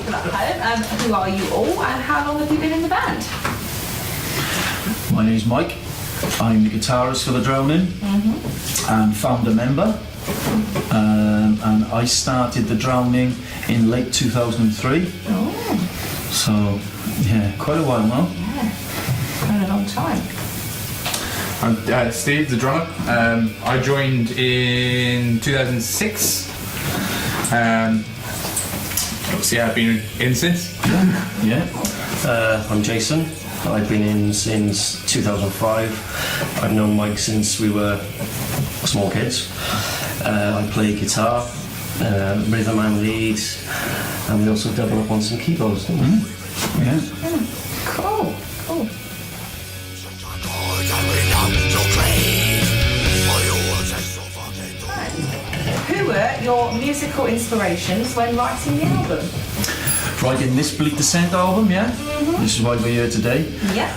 people at home, who are you all and how long have you been in the band? My name's Mike. I'm the guitarist for the Drowning and founder member. And I started the Drowning in late 2003. Oh. So, yeah, quite a while now. Yeah, been a long time. I'm Steve, the drummer. I joined in 2006. Obviously, I've been in since. Yeah. I'm Jason. I've been in since 2005. I've known Mike since we were small kids. I play guitar, rhythm and lead, and we also double up on some keyboards, don't we? Yeah. Cool, cool. Who were your musical inspirations when writing the album? Writing this Bleak album, yeah? This is why we're here today. Yeah.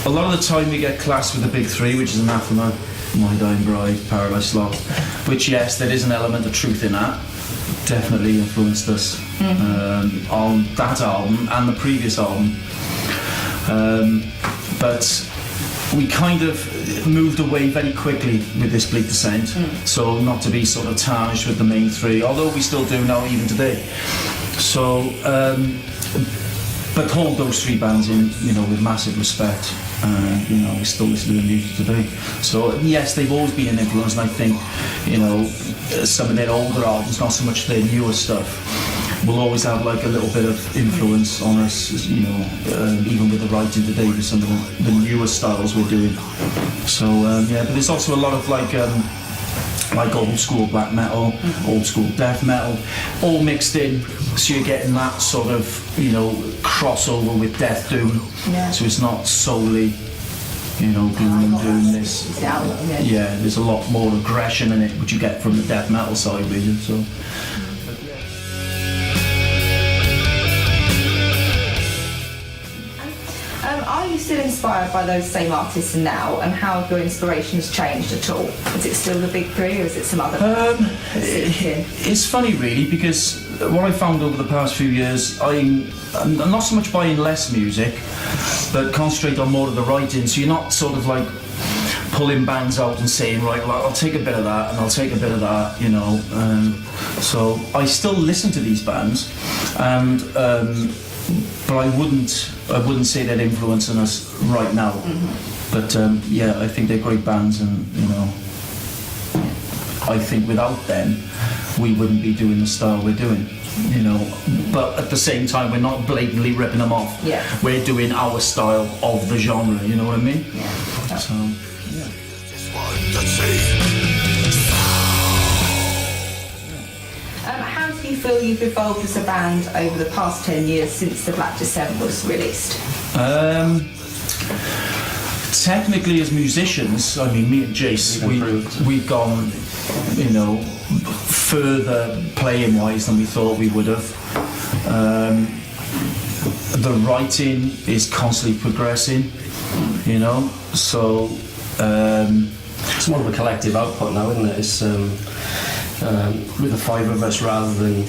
A lot of the time we get classed with the big three, which is Anathema, My Dying Bride, Paradise Lost, which, yes, there is an element of truth in that. Definitely influenced us on that album and the previous album. But we kind of moved away very quickly with this Bleak Descent, so not to be sort of tarnished with the main three, although we still do now even today. So, but hold those three bands in, with massive respect. We still listen to their music today. So yes, they've always been an influence, and I think, some of their older albums, not so much their newer stuff, will always have like a little bit of influence on us, even with the writing today with some of the newer styles we're doing. So but there's also a lot of like old school black metal, old school death metal, all mixed in, so you're getting that sort of, crossover with death doom. Yeah. So it's not solely, gloom and doom. Yeah, there's a lot more aggression in it, which you get from the death metal side, really. So. Are you still inspired by those same artists now, and how have your inspirations changed at all? Is it still the big three, or is it some other? It's funny, really, because what I found over the past few years, I'm not so much buying less music, but concentrate on more of the writing. So you're not sort of like pulling bands out and saying, right, well, I'll take a bit of that and I'll take a bit of that, So I still listen to these bands, and but I wouldn't say they're influencing us right now. But I think they're great bands, and I think without them we wouldn't be doing the style we're doing. But at the same time we're not blatantly ripping them off. Yeah. We're doing our style of the genre, you know what I mean? Yeah. So How do you feel you've evolved as a band over the past 10 years since the Black Descent was released? Technically, as musicians, I mean, me and Jace, we've gone, further playing-wise than we thought we would have. The writing is constantly progressing, so... it's more of a collective output now, isn't it? It's with the five of us rather than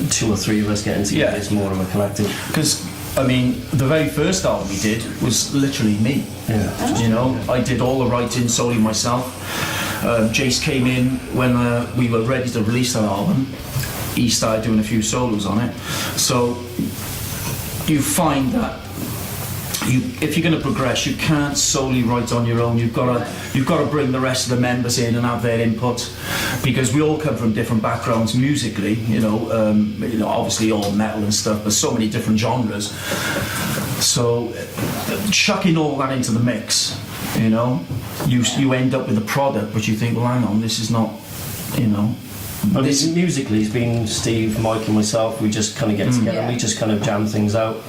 two or three of us getting together. It's more of a collective. Because, I mean, the very first album we did was literally me. Yeah. I did all the writing solely myself. Jace came in when we were ready to release that album. He started doing a few solos on it. So you find that if you're going to progress, you can't solely write on your own. You've got to bring the rest of the members in and have their input, because we all come from different backgrounds musically. Obviously all metal and stuff, but so many different genres. So chucking all that into the mix, you end up with a product, but you think, well, hang on, this is not, Well, musically, it's been Steve, Mike and myself. We just kind of get together and we just kind of jam things out.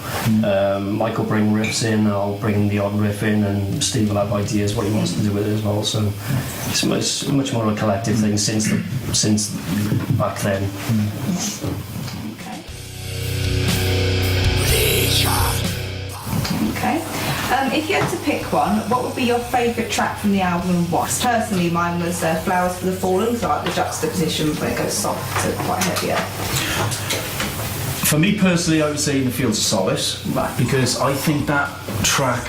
Mike will bring riffs in, I'll bring the odd riff in, and Steve will have ideas what he wants to do with it as well. So it's much more of a collective thing since back then. Okay. If you had to pick one, what would be your favourite track from the album and what? Personally, mine was Flowers for the Fallen, so I like the juxtaposition when it goes soft to quite heavier. For me personally, I would say In the Fields of Solace, because I think that track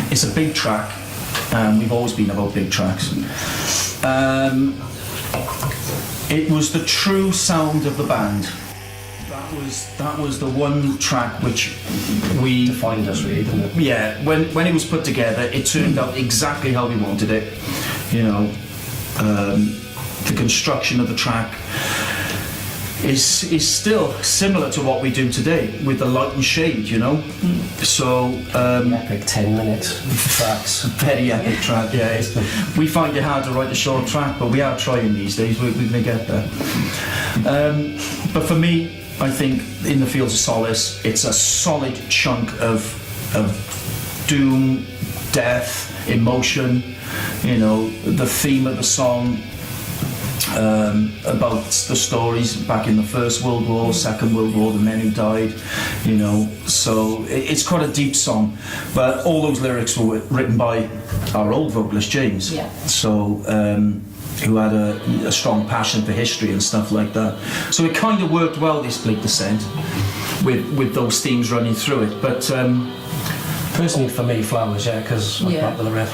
is a big track. We've always been about big tracks. It was the true sound of the band. That was the one track which we Defined us, really, didn't it? Yeah, when it was put together, it turned out exactly how we wanted it. You know, the construction of the track is still similar to what we do today with the light and shade. You know, so Epic 10-minute tracks. very epic track. Yeah, we find it hard to write a short track, but we are trying these days. We're going to get there. But for me, I think In the Fields of Solace, it's a solid chunk of doom, death, emotion. You know, the theme of the song about the stories back in the First World War, Second World War, the men who died. You know, so it's quite a deep song. But all those lyrics were written by our old vocalist James. Yeah. So. Who had a strong passion for history and stuff like that. So it kind of worked well, this Bleak Descent, with those themes running through it. But Personally, for me, Flowers, yeah, because I Yeah. like the riff.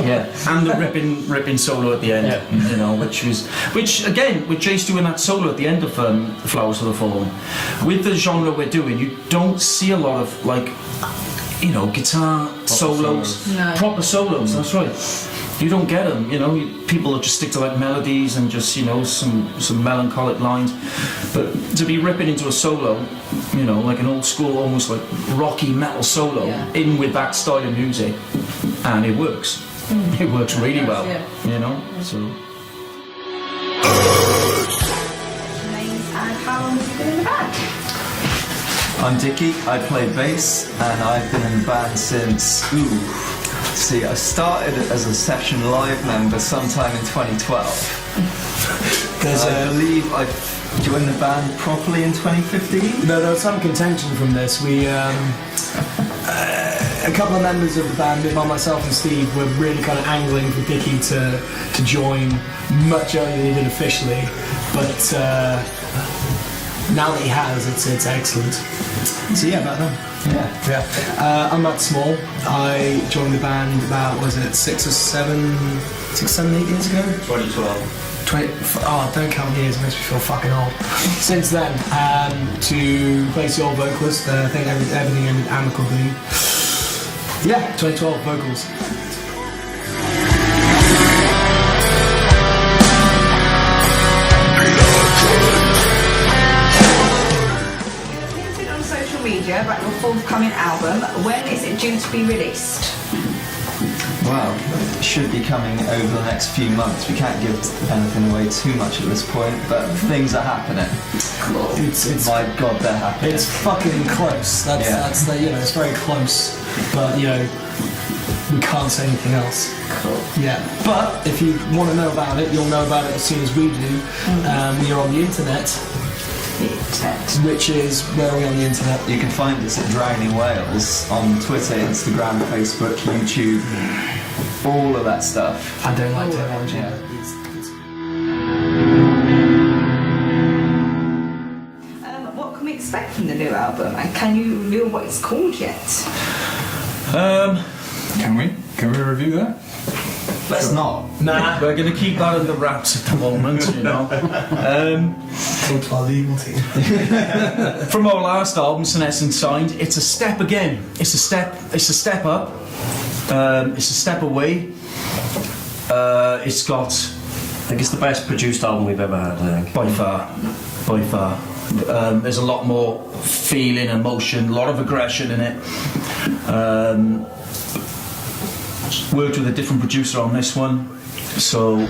yeah, and the ripping solo at the end, Yeah. you know, which again, with Jace doing that solo at the end of Flowers for the Fallen, with the genre we're doing, you don't see a lot of like, you know, guitar solos, No. proper solos. That's right. You don't get them, you know. People just stick to like melodies and just, you know, some melancholic lines. But to be ripping into a solo, you know, like an old school, almost like rocky metal solo, in with that style of music, and it works. It works really well, you know. So. And how long have you been in the band? I'm Dickie, I play bass, and I've been in the band since, see, I started as a session live member sometime in 2012. I believe I joined the band properly in 2015. There was some contention from this. We, a couple of members of the band, myself and Steve, were really kind of angling for Dickie to join much earlier than he did officially. But now that he has, it's excellent. So yeah, about that. Yeah. I'm Matt Small. I joined the band about, was it 6, 7, 8 years ago? 2012. Don't count years, it makes me feel fucking old. Since then, to replace the old vocalist, I think everything ended amicably. Yeah, 2012 vocals. On social media about your forthcoming album. When is it due to be released? Well, it should be coming over the next few months. We can't give anything away too much at this point, but things are happening. It's My God, they're happening. It's fucking close. That's the, you know, it's very close. But you know, we can't say anything else. Cool. Yeah. But if you want to know about it, you'll know about it as soon as we do. We are on the internet. Which is where are we on the internet? You can find us at Drowning Whales on Twitter, Instagram, Facebook, YouTube, all of that stuff. I don't like technology. Yeah. What can we expect from the new album, and can you reveal what it's called yet? Can we review that? Let's not. Nah. We're going to keep that under wraps at the moment, you know. Talk to our legal team. From our last album, Senescence Signed, it's a step again. It's a step up. It's a step away. It's got, I think it's the best produced album we've ever had, I think. by far. There's a lot more feeling, emotion, a lot of aggression in it. Worked with a different producer on this one, so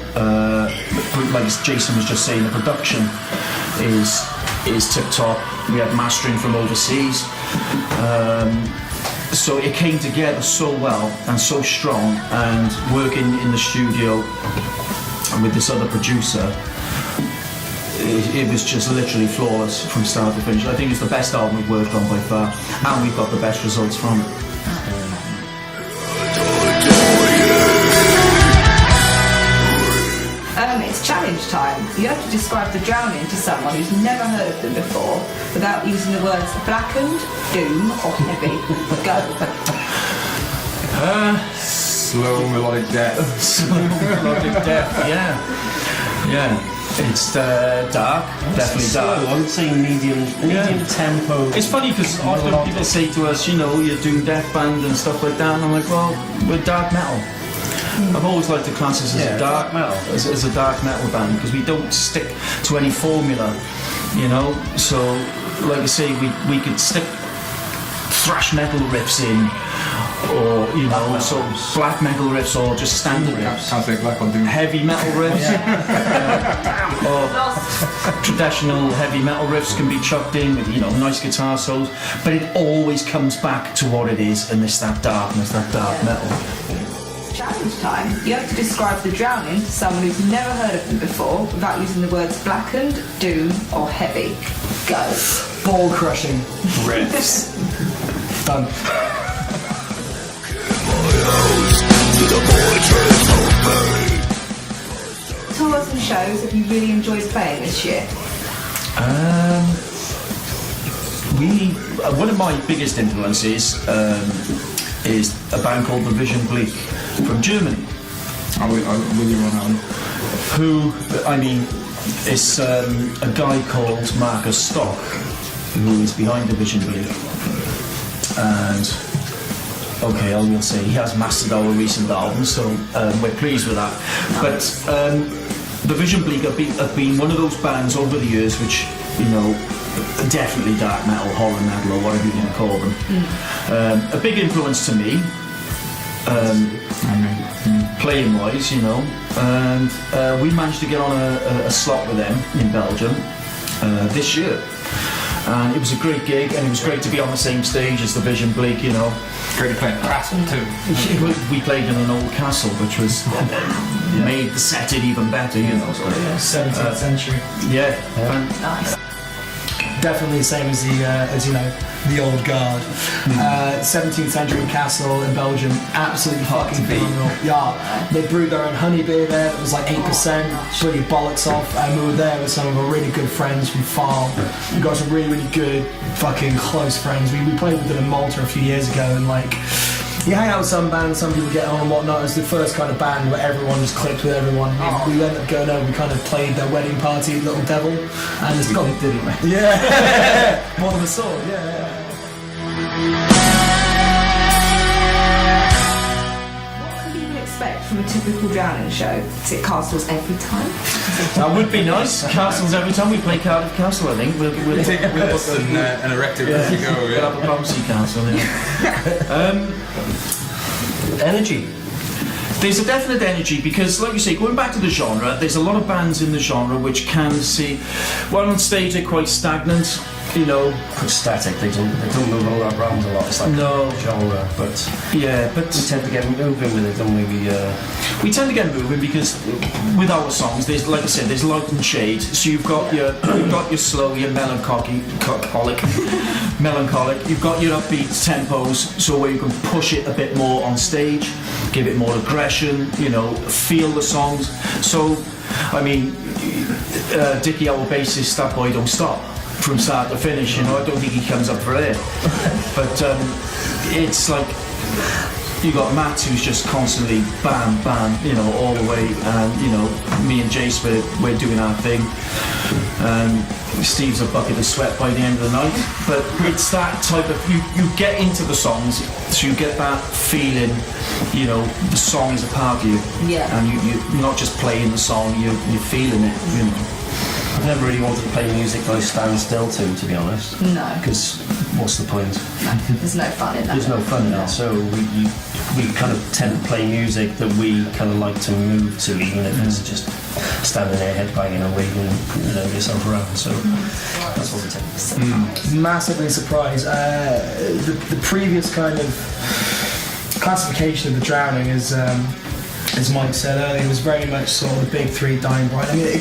like Jason was just saying, the production is tip top. We had mastering from overseas, so it came together so well and so strong. And working in the studio with this other producer, it was just literally flawless from start to finish. I think it's the best album we've worked on by far, and we've got the best results from it. It's challenge time. time, you have to describe The Drowning to someone who's never heard of them before without using the words blackened, doom, or heavy. Go. Slow melodic death. Melodic death, yeah. It's dark, definitely dark. I would say medium tempo. It's funny because often people say to us, you know, you're doing death band and stuff like that, and I'm like, well, we're dark metal. I've always liked to class us as a dark metal, as a dark metal band, because we don't stick to any formula, you know. So, like I say, we could stick thrash metal riffs in, or you know, sort of black metal riffs, or just standard riffs. Sounds like Black on Doom. Heavy metal riffs, or traditional heavy metal riffs can be chucked in with, you know, nice guitar solos, but it always comes back to what it is, and it's that darkness, that dark metal. Challenge time. You have to describe The Drowning to someone who's never heard of them before without using the words blackened, doom, or heavy. Go. Ball crushing riffs. Done. Tours and shows have you really enjoyed playing this year? One of my biggest influences is a band called Bleak from Germany. I'll with you on that one. Who, I mean, it's a guy called Marcus Stock, who is behind Bleak. And okay, I will say he has mastered our recent album, so we're pleased with that. But Bleak have been one of those bands over the years which, you know, definitely dark metal, horror metal, or whatever you want to call them. A big influence to me, playing wise, you know, and we managed to get on a slot with them in Belgium this year. And it was a great gig, and it was great to be on the same stage as Bleak, you know. Great to play in Castle too. We played in an old castle, which was made the setting even better, you know. So, 17th century. yeah. Nice. Definitely the same as you know, the old guard. 17th century castle in Belgium, absolutely fucking phenomenal. Yeah, they brewed their own honey beer there. It was like 8%, really bollocks off. And we were there with some of our really good friends from Farm. We got some really, really good, fucking close friends. We played with them in Malta a few years ago, and like, you hang out with some bands, some people get on and whatnot. It's the first kind of band where everyone just clicked with everyone. We ended up going over, we kind of played their wedding party, Little Devil, and it's got, didn't we? yeah, more than a sword, yeah. What can people expect from a typical Drowning show? Is it castles every time? That would be nice. Castles every time we play Cardiff Castle, I think. We'll Take a bus and erect it as you go. We'll have a bouncy castle, yeah. Energy. There's a definite energy because, like you say, going back to the genre, there's a lot of bands in the genre which can see, well, on stage they're quite stagnant, you know. Quite static. They don't move all around a lot. It's like genre, but yeah, but we tend to get moving with it, don't we? We tend to get moving because with our songs, there's, like I said, there's light and shade. So you've got your slow, your melancholic. You've got your upbeat tempos, so where you can push it a bit more on stage, give it more aggression, you know, feel the songs. So, I mean, Dickie, our bassist, that boy don't stop from start to finish. You know, I don't think he comes up for air. But it's like, you got Matt, who's just constantly bam, bam, you know, all the way, and you know, me and Jace, we're doing our thing. Steve's a bucket of sweat by the end of the night, but it's that type of, you get into the songs, so you get that feeling, you know, the song is a part of you, and you're not just playing the song, you're feeling it, you know. I've never really wanted to play music that I stand still to be honest. No. Because what's the point? There's no fun in that. There's no fun in that. So we kind of tend to play music that we kind of like to move to, even if it's just standing there headbanging and waving, you know, yourself around. So that's what we tend to do. Massively surprised. The previous kind of classification of The Drowning is, as Mike said earlier, was very much sort of the big three dying bright. I mean,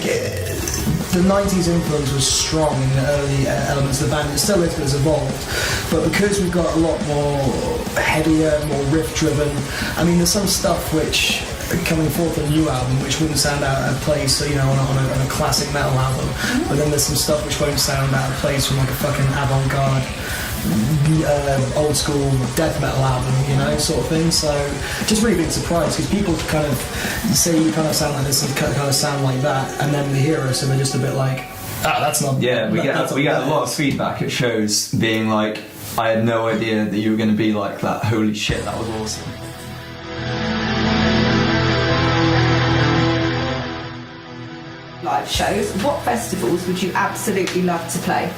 the 90s influence was strong in the early elements of the band. It still is, but it's evolved. But because we've got a lot more heavier, more riff-driven, I mean, there's some stuff which coming forth a new album which wouldn't sound out of place, you know, on a classic metal album. But then there's some stuff which won't sound out of place from like a fucking avant-garde, old school death metal album, you know, sort of thing. So just really being surprised because people kind of say you kind of sound like this and kind of sound like that, and then they hear us and they're just a bit like, that's not. Yeah, we get a lot of feedback at shows being like, I had no idea that you were going to be like that. Holy shit, that was awesome. Live shows. What festivals would you absolutely love to play?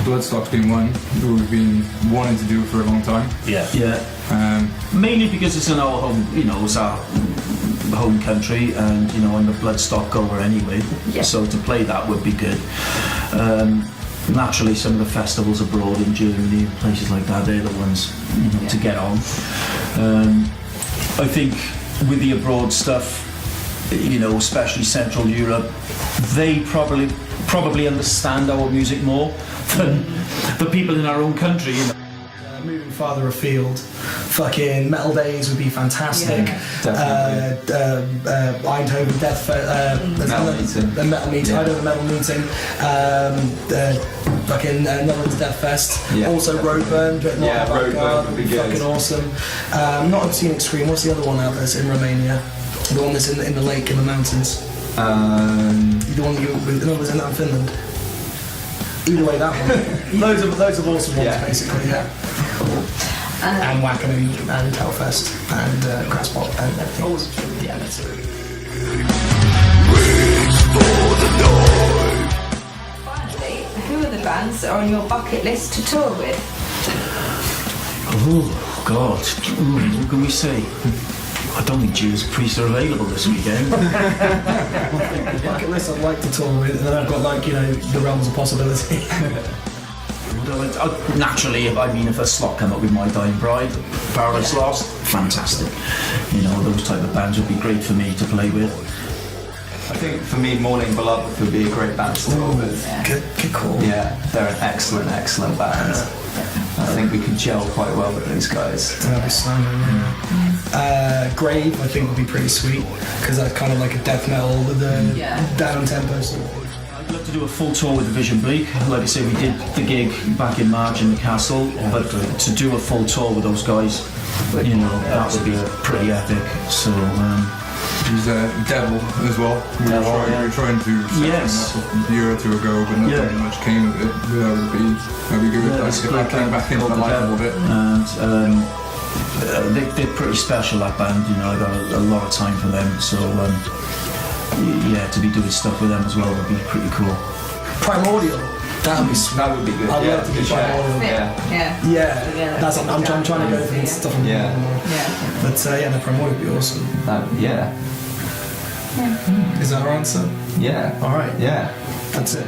Bloodstock's been one that we've been wanting to do for a long time. Yeah. Mainly because it's in our home, you know, it's our home country, and you know, I'm a Bloodstock goer anyway. Yeah. So to play that would be good. Naturally, some of the festivals abroad in Germany and places like that, they're the ones, you know, to get on. I think with the abroad stuff, you know, especially Central Europe, they probably understand our music more than the people in our own country, you know. Moving farther afield, fucking Metal Days would be fantastic. Eindhoven Death Metal Meeting. Eindhoven Metal Meeting. Fucking Netherlands Death Fest. Yeah, also Roadburn, but not Roadburn would be good. Fucking awesome. Not seen Extreme. What's the other one out there in Romania? The one that's in the lake in the mountains. The one was in that in Finland. Either way, that one. loads of awesome ones, basically. Yeah. And Wackerman and Hellfest and Crasspot and everything. Yeah, that's it. Finally, who are the bands that are on your bucket list to tour with? Oh God, what can we say? I don't think Judas Priest are available this weekend. Bucket list I'd like to tour with, and then I've got, like, you know, the realms of possibility. Naturally, I mean, if a slot come up with My Dying Bride, Paradise Lost, fantastic. You know, those type of bands would be great for me to play with. I think for me, Morning Beloved would be a great band to tour with. Good call. Yeah, they're an excellent band. I think we could gel quite well with those guys. That'd be Simon. Grave, I think, would be pretty sweet because that's kind of like a death metal with a down tempo sort of thing. I'd love to do a full tour with Division Bleak. Like I say, we did the gig back in March in the castle, but to do a full tour with those guys, you know, that would be pretty epic. So. He's Devil as well. We were trying to set him up a year or two ago, but not very much came of it. That would be good. If I came back into the life of it. And they're pretty special, that band. You know, I got a lot of time for them. So to be doing stuff with them as well would be pretty cool. Primordial. That would be good. I'd love to do Primordial. Yeah. That's I'm trying to go for this stuff. But the Primordial would be awesome. Is that our answer? Yeah. All right. Yeah. That's it.